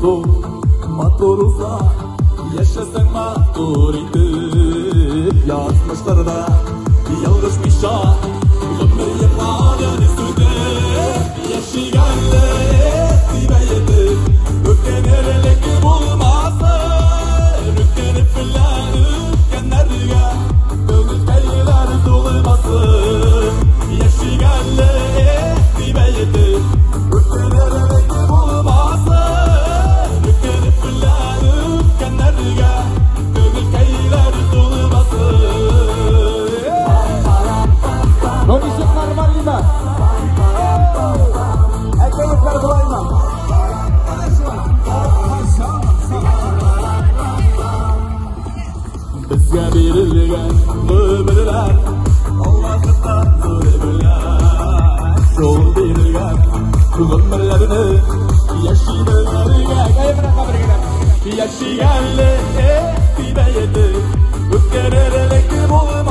Dur, matur olsa yaşasın matur edip yazmışlarda yalgışmışa ömür yıpranın üstüne yaşayanlı etibeydi ökenerlik bulmasın ökenip filan ökenlerge gönül kayılar dolmasın yaşayanlı etibeydi ökenerlik bulmasın ökenip filan ökenlerge gönül kayılar dolmasın. No music normalidad. Hay que buscar duayma. Bizga berilgan umrlar Allohdan so'ragan Sho'l berilgan umrlarini yashaganlar yashaganlar tibaydi o'tganlarga bo'lib